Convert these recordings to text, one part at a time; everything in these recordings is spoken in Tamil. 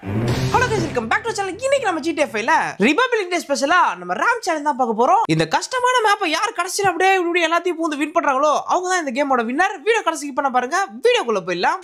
Hello guys welcome back to channel. இன்னைக்கு நம்ம GTA 5ல ரிபப்ளிக் டே ஸ்பெஷலா நம்ம ராம் சேனல் தான் பார்க்க போறோம். இந்த கஷ்டமான மேப்பை யார் கடைசில அப்படியே இப்படி எல்லாத்தையும் பூந்து வின் பண்றாங்களோ அவங்க தான் இந்த கேமோட வின்னர். வீடியோ கடைசிக்கு பண்ண பாருங்க. வீடியோக்குள்ள போயிடலாம்.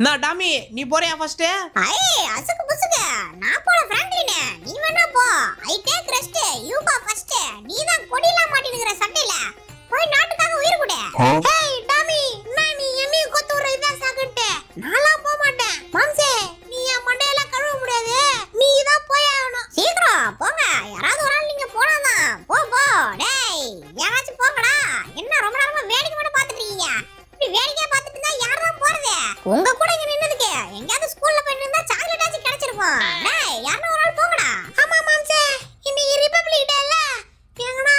நான் டாமி, நீ போறியா ஃபர்ஸ்ட்? அசுக்கு புசுக்கு நான் போற பிராங்க்லின், நீ வேணா போ. I take rest, you go first. நீ தான் கொடில மாட்டினுங்கற சண்டையில போய் நாட்டுக்காக உயிர் கொடு. ஹேய் டாமி, நான் நீ என்னைய கொத்துற இதா சாகட்டே. நான்லாம் போக மாட்டேன். மாம்சே, நீ என் மண்டையில கழுவ முடியாது. நீ தான் போய் ஆகணும். சீக்கிரம் போங்க. யாராவது ஒரு ஆள் நீங்க போனாதான். போ போ. டேய், யாராச்சும் போங்கடா. என்ன ரொம்ப நேரமா வேடிக்கை மட்டும் பார்த்துட்டு இருக்கீங்க? இப்படி வேடிக்கை பார்த்துட்டு இருந்தா யார் தான் போறது? உங்க கூட இங்க நின்னதுக்கு எங்கயாவது ஸ்கூல்ல போய் நின்னா சாக்லேட் ஆச்சு கிடைச்சிருக்கும். டேய், யாரோ ஒரு ஆள் போங்கடா. ஆமா மாம்சே, இன்னைக்கு ரிபப்ளிக் டேல எங்கனா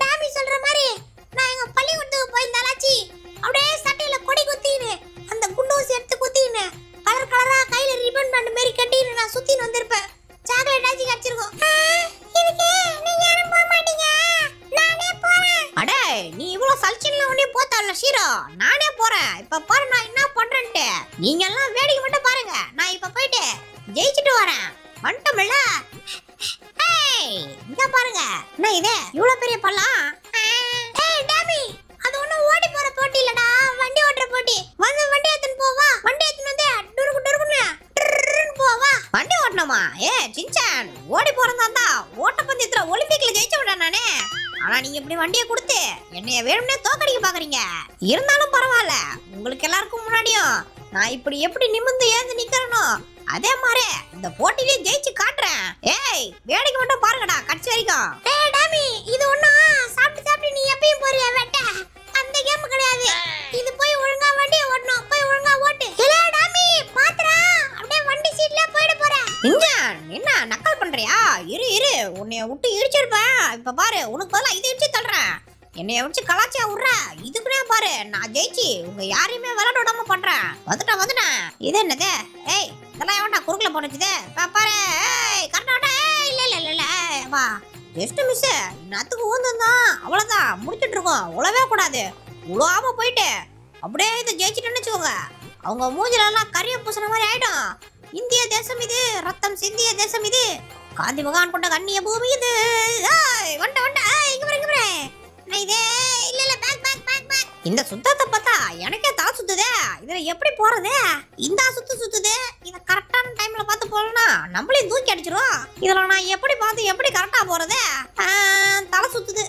டாமி சொல்ற மாதிரி நான் எங்க பள்ளிக்கூடத்துக்கு போயிருந்தாலாச்சி அப்படியே சட்டையில கொடி குத்தின்னு அந்த குண்டூசி எடுத்து குத்தின்னு கலர் கலரா கையில ரிப்பன் பேண்ட் மாதிரி கட்டின்னு நான் சுத்தின்னு வந்திருப்பேன். சாக்லேட் ஆச்சு கிடைச்சிருக்கும். இதுக்கு நீங்க யாரும் போக மாட்டீங்க? நானே போறேன். அடே, நீ இவ்வளவு சல்ச்சின்ல உடனே போத்தால ஷீரோ. நானே போறேன். இப்ப பாரு நான் என்ன பண்றேன்ட்டு. நீங்க எல்லாம் வேடிக்கை மட்டும் பாருங்க. நான் இப்ப போயிட்டு ஜெயிச்சிட்டு வரேன். வந்துட்டோம்ல. ஏய், இங்க பாருங்க. என்ன இது இவ்வளவு பெரிய பள்ளம்? ஏய் டாமி, அது ஒண்ணும் ஓடி போற போட்டி இல்லடா, வண்டி ஓட்டுற போட்டி. வந்து வண்டி எடுத்துன்னு போவா. வண்டி எடுத்துன்னு வந்து டுருக்கு டுருக்குன்னு போவா. வண்டி ஓட்டணுமா? சின்சான், ஓடி போறதா இருந்தா ஓட்டப்பந்தயத்துல ஒலிம்பிக்ல ஜெயிச்சவடா நானே. ஆனா நீங்க இப்படி வண்டியை கொடுத்து என்னைய வேணும்னே தோக்கடிக்க பாக்குறீங்க. இருந்தாலும் பரவாயில்ல, உங்களுக்கு எல்லாருக்கும் முன்னாடியும் நான் இப்படி எப்படி நிமிர்ந்து ஏந்து நிக்கிறனோ அதே மாதிரி இந்த போட்டியிலே ஜெயிச்சு காட்டுறேன். ஏய், வேடிக்கை மட்டும் பாருங்கடா கட்சி வரைக்கும். டேய் டாமி, இது ஒண்ணா சாப்பிட்டு சாப்பிட்டு நீ எப்பயும் போறியா வெட்ட? அந்த கேம் கிடையாது. இது போய் ஒழுங்கா வண்டியை ஓட்டணும். போய் ஒழுங்கா ஓட்டு. இல்ல டாமி, பாத்துறா, அப்படியே வண்டி சீட்ல போயிட போற. இன்ஜான், என்ன நக்கல் பண்றியா? இரு இரு, உன்னைய விட்டு இடிச்சிருப்பேன். இப்ப பாரு, உனக்கு பதிலா இதை இடிச்சு தள்ளுறேன். என்னைய வச்சு கலாச்சியா விடுற. இதுக்குனே பாரு, நான் ஜெயிச்சு உங்க யாரையுமே விளையாட விடாம பண்றேன். வந்துட்டேன். இது என்னது? ஏய், இதெல்லாம் எவன்டா குறுக்குல போனச்சுது? பாரு. ஏய், கரெக்டா. இல்ல வா, ஜஸ்ட் மிஸ். இன்னத்துக்கு ஊந்துதான், அவ்வளவுதான், முடிச்சிட்டு இருக்கோம். உழவே கூடாது. உழாம போயிட்டு அப்படியே இதை ஜெயிச்சுட்டு வச்சுக்கோங்க. அவங்க மூஞ்சில எல்லாம் கரிய பூசின மாதிரி ஆயிடும். இந்திய தேசம் இது, ரத்தம் சிந்திய தேசம் இது, காந்தி மகான் கொண்ட கண்ணிய பூமி இது. வண்ட இங்க பாரு. இதே இல்ல பேக். இந்த சுத்தத்தை பார்த்தா எனக்கே தலை சுத்துதே. இதுல எப்படி போறது? இந்த சுத்துது. இத கரெக்டான டைம்ல பார்த்து போறேன்னா நம்மளையும் தூக்கி அடிச்சிரும். இதுல நான் எப்படி பார்த்து எப்படி கரெக்டா போறது? தலை சுத்துது.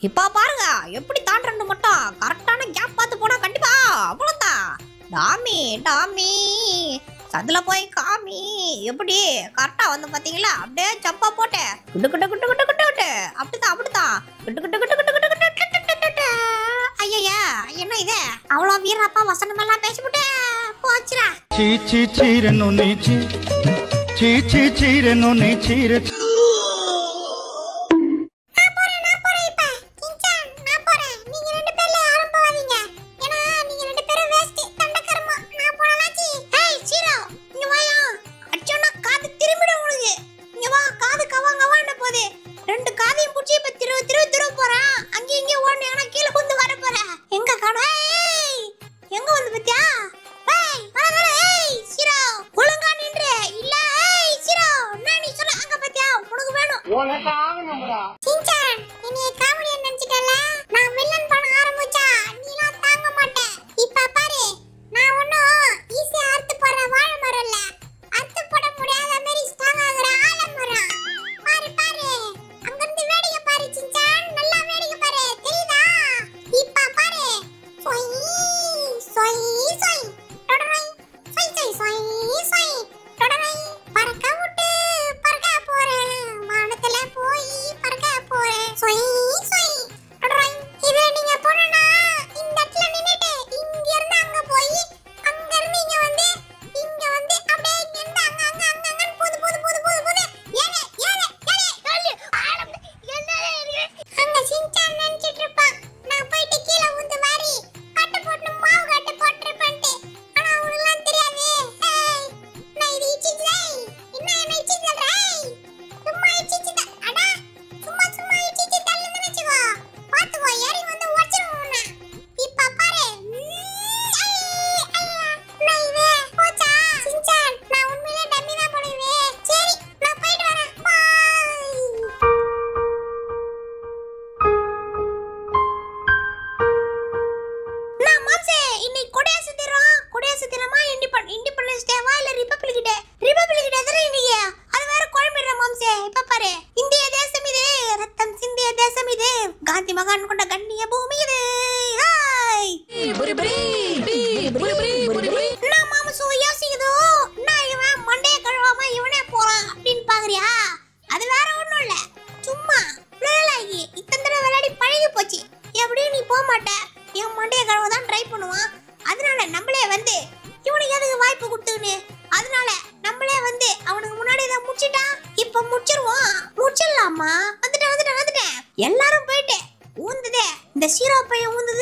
இப்ப பாருங்க, எப்படி தாண்டறன்னு மட்டும் கரெக்டான கேப் பார்த்து போனா கண்டிப்பா அவ்வளவுதான். டாமி அதுல போய் காமி. எப்படி கரெக்டா வந்து பாத்தீங்களா? அப்படியே சப்பா போட்டு குட்டு அப்படிதான் ஐயா, என்ன இது அவ்வளவு வீரப்பா வசனம் எல்லாம் பேசிவிட்டு போச்சுடா.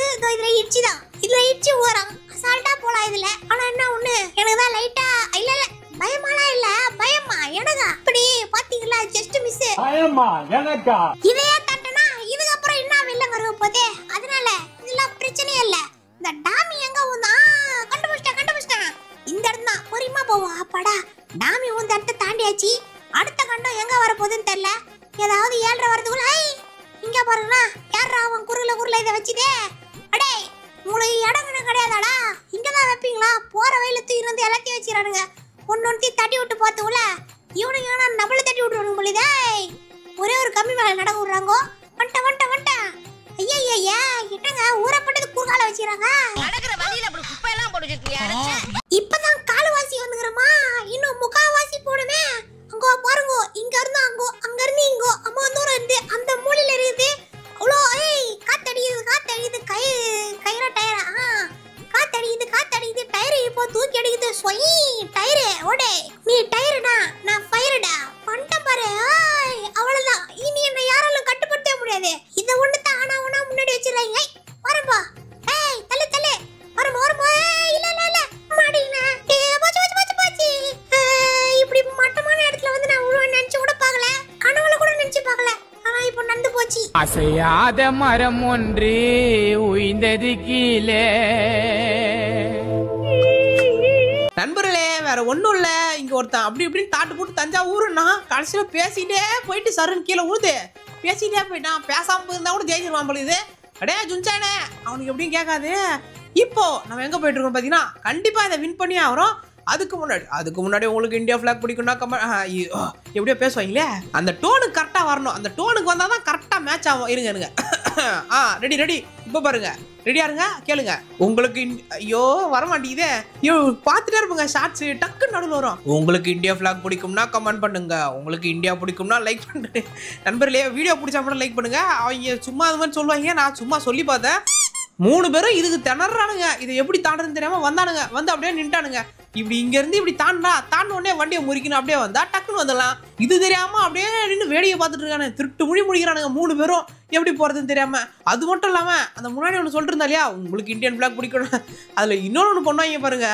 இருக்குது. இதுல இடிச்சு தான், இதுல இடிச்சு போறான். அசால்ட்டா போலாம் இதுல. ஆனா என்ன ஒண்ணு, எனக்கு தான் லைட்டா இல்ல பயமாலாம் இல்ல, பயமா எனக்கு அப்படி பாத்தீங்களா, ஜஸ்ட் மிஸ். பயமா எனக்கா? இதையே தட்டனா இதுக்கு அப்புறம் என்ன வெளில வர போதே, அதனால இதெல்லாம் பிரச்சனையே இல்ல. இந்த டாமி எங்க வந்தா, கண்டுபிடிச்சிட்டேன். இந்த இடம் தான், பொறுமையா போவா. அப்பாடா, டாமி இந்த இடத்தை தாண்டியாச்சு. அடுத்த கண்டம் எங்க வர போகுதுன்னு தெரியல. ஏதாவது 7:30 வரதுக்குள்ள இங்க பாருங்க, யாரா அவன் குறுல இதை வச்சுதே. அடே, உங்களுக்கு இடங்கன்னு கிடையாதாடா? இங்கதான் வைப்பீங்களா? போற வழியில தூக்கி இருந்து எல்லாத்தையும் வச்சிடறானுங்க. ஒன்னொன்னு தட்டி விட்டு பார்த்துக்குள்ள இவனுங்க ஆனா நம்மள தட்டி விட்டுருவானுங்க பொழுதே. ஒரே ஒரு கம்மி மேல நடக்க விடுறாங்க. வந்துட்டேன். ஐயா என்னங்க ஊறப்பட்டது குறுகால வச்சிடறாங்க. நடக்கிற வழியில அப்படி குப்பை எல்லாம் போட்டு வச்சிருக்கியா? இப்பதான் கால்வாசி வந்துக்கிறமா, இன்னும் முக்காவாசி போடுமே. அங்க பாருங்க, இங்க இருந்து அங்க இருந்து இங்க அம்மா தூரம் இருந்து அந்த மூலையில இருக்குது. அவ்வளோ காத்தடிக்குது கயிற டயரா காத்தடிக்குது டயர் இப்போ தூக்கி அடிக்குது. சொய் டயரு ஓடே, நீ டயருடா, நான் ஃபயருடா. பண்ணிட்டேன் பாரு. அவ்வளவுதான், இனி என்ன யாராலும் கட்டுப்படுத்த முடியாது. இதை ஒண்ணு தான் ஆனா முன்னாடி வச்சிடறாங்க. வரம்பா, தள்ளு வரம்பா. இல்ல மாடினா போச்சு. இப்படி மட்டமான இடத்துல வந்து நான் நினைச்சு கூட பார்க்கல, கனவுல கூட நினைச்சு பார்க்கல. ஆனா இப்போ நடந்து போச்சு. அசையாத மரம் ஒன்று உய்ந்தது கீழே. நண்பர்களே, வேற ஒண்ணும் இல்ல. இங்க ஒருத்தன் அப்படி இப்படின்னு தாட்டு போட்டு தஞ்சாவூருன்னா கடைசியில பேசிட்டே போயிட்டு சருன்னு கீழே உழுது பேசிட்டே போயிட்டான். பேசாம இருந்தா கூட ஜெயிச்சிருவான் போல. இது அடே ஜுன்சானே, அவனுக்கு எப்படியும் கேட்காது. இப்போ நம்ம எங்க போயிட்டு இருக்கோம் பாத்தீங்கன்னா, கண்டிப்பா இதை வின் பண்ணி ஆகிறோம். அதுக்கு முன்னாடி உங்களுக்கு இந்தியா பிளாக் பிடிக்கும்னா எப்படியோ பேசுவாங்களே, அந்த டோனுக்கு கரெக்டா வரணும். அந்த டோனுக்கு வந்தாதான் கரெக்டா மேட்ச் ஆகும். இருங்க ரெடி. இப்ப பாருங்க, ரெடியா இருங்க, கேளுங்க. உங்களுக்கு ஐயோ வரமாட்டேங்குதே. ஐயோ பார்த்துட்டே இருப்போங்க, ஷார்ட்ஸ் டக்குன்னு நடுவில் வரும். உங்களுக்கு இந்தியா பிளாக் பிடிக்கும்னா கமெண்ட் பண்ணுங்க, உங்களுக்கு இந்தியா பிடிக்கும்னா லைக் பண்ணுங்க. நண்பர்களே, வீடியோ பிடிச்சா மட்டும் லைக் பண்ணுங்க. அவங்க சும்மா அது மாதிரி சொல்லுவாங்க, நான் சும்மா சொல்லி பார்த்தேன். 3 பேரும் இதுக்கு திணறானுங்க. இதை எப்படி தாண்டதுன்னு தெரியாம வந்தானுங்க. வந்து அப்படியே நின்ட்டானுங்க. இப்படி இங்க இருந்து இப்படி தாண்ட உடனே வண்டியை முறிக்கணும். அப்படியே வந்தா டக்குன்னு வந்துடலாம். இது தெரியாம அப்படியே நின்று வேடிக்கை பார்த்துட்டு இருக்கானு, திருட்டு முடிக்கிறானுங்க 3 பேரும். எப்படி போறதுன்னு தெரியாம. அது மட்டும் இல்லாம அந்த முன்னாடி ஒன்று சொல்லிட்டு இருந்தா இல்லையா, உங்களுக்கு இந்தியன் பிளாக் பிடிக்கணும். அதுல இன்னொன்னு பண்ணுவாங்க பாருங்க.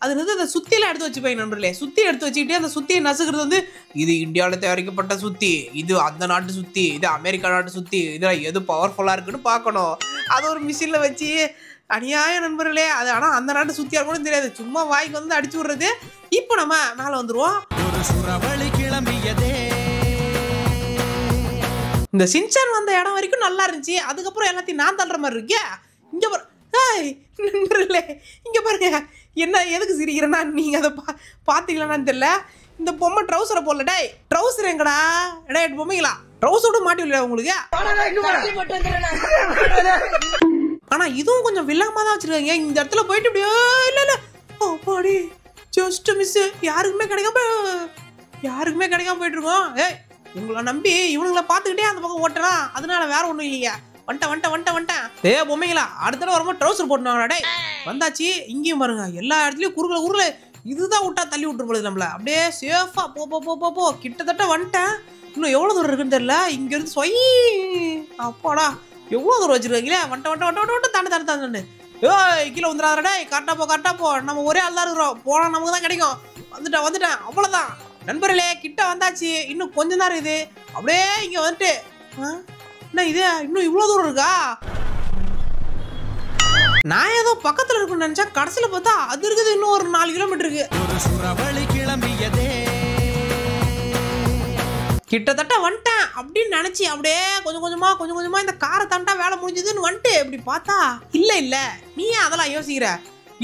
அது வந்து அந்த சுத்தியெல்லாம் எடுத்து வச்சுப்பாங்க நண்பர்களே. சுத்தி எடுத்து வச்சுக்கிட்டே அந்த சுத்தியை நசுக்கிறது வந்து, இது இந்தியாவில் தயாரிக்கப்பட்ட சுத்தி, இது அந்த நாட்டு சுத்தி, இது அமெரிக்கா நாட்டு சுத்தி, இதெல்லாம் எது பவர்ஃபுல்லா இருக்குன்னு பார்க்கணும். அது ஒரு மிஷின்ல வச்சு அநியாய நண்பர்களே. அது ஆனா அந்த நாட்டு சுத்தியா கூட தெரியாது, சும்மா வாய்க்கு வந்து அடிச்சு விடுறது. இப்போ நம்ம மேல வந்துருவோம். இந்த சின்சான் வந்த இடம் வரைக்கும் நல்லா இருந்துச்சு. அதுக்கப்புறம் எல்லாத்தையும் நான் தள்ளுற மாதிரி இருக்கே. இங்க நண்பர்களே, இங்க பாருங்க. என்ன எதுக்கு சிரிக்கிறேன்னா, நீங்க அதை பாத்தீங்களான்னு தெரியல. இந்த பொம்மை ட்ரௌசரை போடல. டே ட்ரௌசர் எங்கடா? எடா பொம்மைங்களா ட்ரௌசரோட மாட்டி விடல உங்களுக்கு. ஆனா இதுவும் கொஞ்சம் வில்லங்கமா தான் வச்சிருக்காங்க. இந்த இடத்துல போயிட்டு இப்படியோ இல்ல பாடி ஜஸ்ட் மிஸ். யாருக்குமே கிடைக்காம போயிட்டு இருக்கோம். உங்களை நம்பி இவனுங்களை பாத்துக்கிட்டே அந்த பக்கம் ஓட்டலாம். அதனால வேற ஒண்ணும் இல்லையா. வந்துட்டேன். பொம்மைங்களா, அடுத்த தடவை வரும்போது ட்ரௌசர் போட்டுனாங்களா? டே வந்தாச்சு. இங்கேயும் பாருங்க, எல்லா இடத்துலயும் குறுகல இதுதான் விட்டா தள்ளி விட்டுரு போகுது நம்மள. அப்படியே சேஃபா போ. கிட்டத்தட்ட வந்துட்டேன். இன்னும் எவ்வளவு தூரம் இருக்குன்னு தெரியல. இங்க இருந்து சொய் அப்பாடா எவ்வளவு தூரம் வச்சிருக்கீங்களே. வந்துட்டேன். தாண்டு கீழே வந்துடாதடா. கரெக்டா போ. நம்ம ஒரே ஆள் தான் இருக்கிறோம். போனா நமக்கு தான் கிடைக்கும். வந்துட்டேன். அவ்வளவுதான் நண்பர்களே, கிட்ட வந்தாச்சு. இன்னும் கொஞ்சம் தான் இருக்குது. அப்படியே இங்க வந்துட்டு என்ன இது, இன்னும் இவ்வளவு தூரம் இருக்கா? நான் ஏதோ பக்கத்துல இருக்குன்னு நினைச்சா, கடைசியில பார்த்தா அது இருக்குது இன்னும் ஒரு 4 கிலோமீட்டர் இருக்கு. கிட்டத்தட்ட வந்துட்டேன் அப்படின்னு நினைச்சு அப்படியே கொஞ்சம் கொஞ்சமா இந்த காரை தாண்டா வேலை முடிஞ்சதுன்னு வந்துட்டு இப்படி பார்த்தா இல்ல நீ அதெல்லாம் யோசிக்கிற,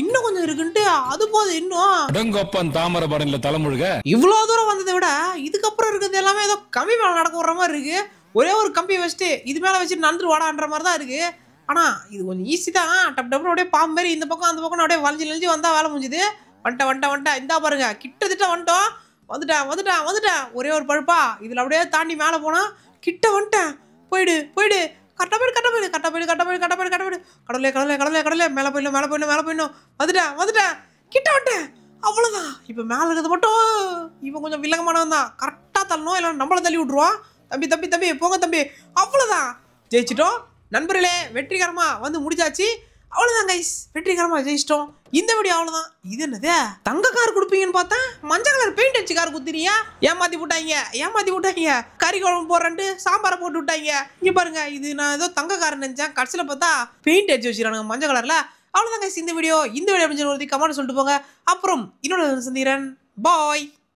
இன்னும் கொஞ்சம் இருக்குன்ட்டு. அது போது இன்னும் தாமரபரணில தலைமுழுக இவ்வளவு தூரம் வந்ததை விட இதுக்கப்புறம் இருக்கிறது எல்லாமே ஏதோ கம்மி மேல நடக்க விடுற மாதிரி இருக்கு. ஒரே ஒரு கம்பியை வச்சுட்டு இது மேல வச்சுட்டு நடந்துட்டு வாடான்ற மாதிரி தான் இருக்கு. ஆனா இது கொஞ்சம் ஈஸி தான். டப்புன்னு அப்படியே பாம்பு மாதிரி இந்த பக்கம் அந்த பக்கம் அப்படியே வளைஞ்சு வந்தா வேலை முடிஞ்சுது. வந்துட்டேன். இந்தா பாருங்க, கிட்டத்தட்ட வந்துட்டேன். ஒரே ஒரு பழுப்பா இதுல அப்படியே தாண்டி மேல போனா கிட்ட வந்துட்டேன். போயிடு கரெக்டா போயிடு. கடவுளே மேல போயிடணும். வந்துட்டேன். கிட்ட வந்துட்டேன். அவ்வளவுதான். இப்ப மேல இருக்கிறது மட்டும் இவன் கொஞ்சம் வில்லங்கமானவன் தான். கரெக்டா தள்ளணும், இல்ல நம்மள தள்ளி விட்டுருவான். தம்பி போங்க தம்பி. அவ்வளவுதான், ஜெயிச்சிட்டோம். நண்பர்களே வெற்றிகரமா வந்து முடிஞ்சாச்சு. அவ்வளவுதான் கைஸ், வெற்றிகரமா ஜெயிச்சிட்டோம். இந்த வீடியோ அவ்வளவுதான். இது என்னது தங்க கார் கொடுப்பீங்கன்னு பார்த்தா மஞ்சள் கலர் பெயிண்ட் அடிச்சு கார் குத்துறீங்க. ஏமாத்தி விட்டாங்க. கறி குழம்பு போடுறேன்ட்டு சாம்பாரை போட்டு விட்டாங்க. இங்க பாருங்க, இது நான் ஏதோ தங்க கார் நினைச்சேன், கடைசியில பார்த்தா பெயிண்ட் அடிச்சு வச்சிருக்கானுங்க மஞ்சள் கலர்ல. அவ்வளவுதான் கைஸ் இந்த வீடியோ. இந்த வீடியோ அப்படின்னு சொல்லி கமெண்ட் சொல்லிட்டு போங்க. அப்புறம் இன்னொரு சந்திரன் பாய்.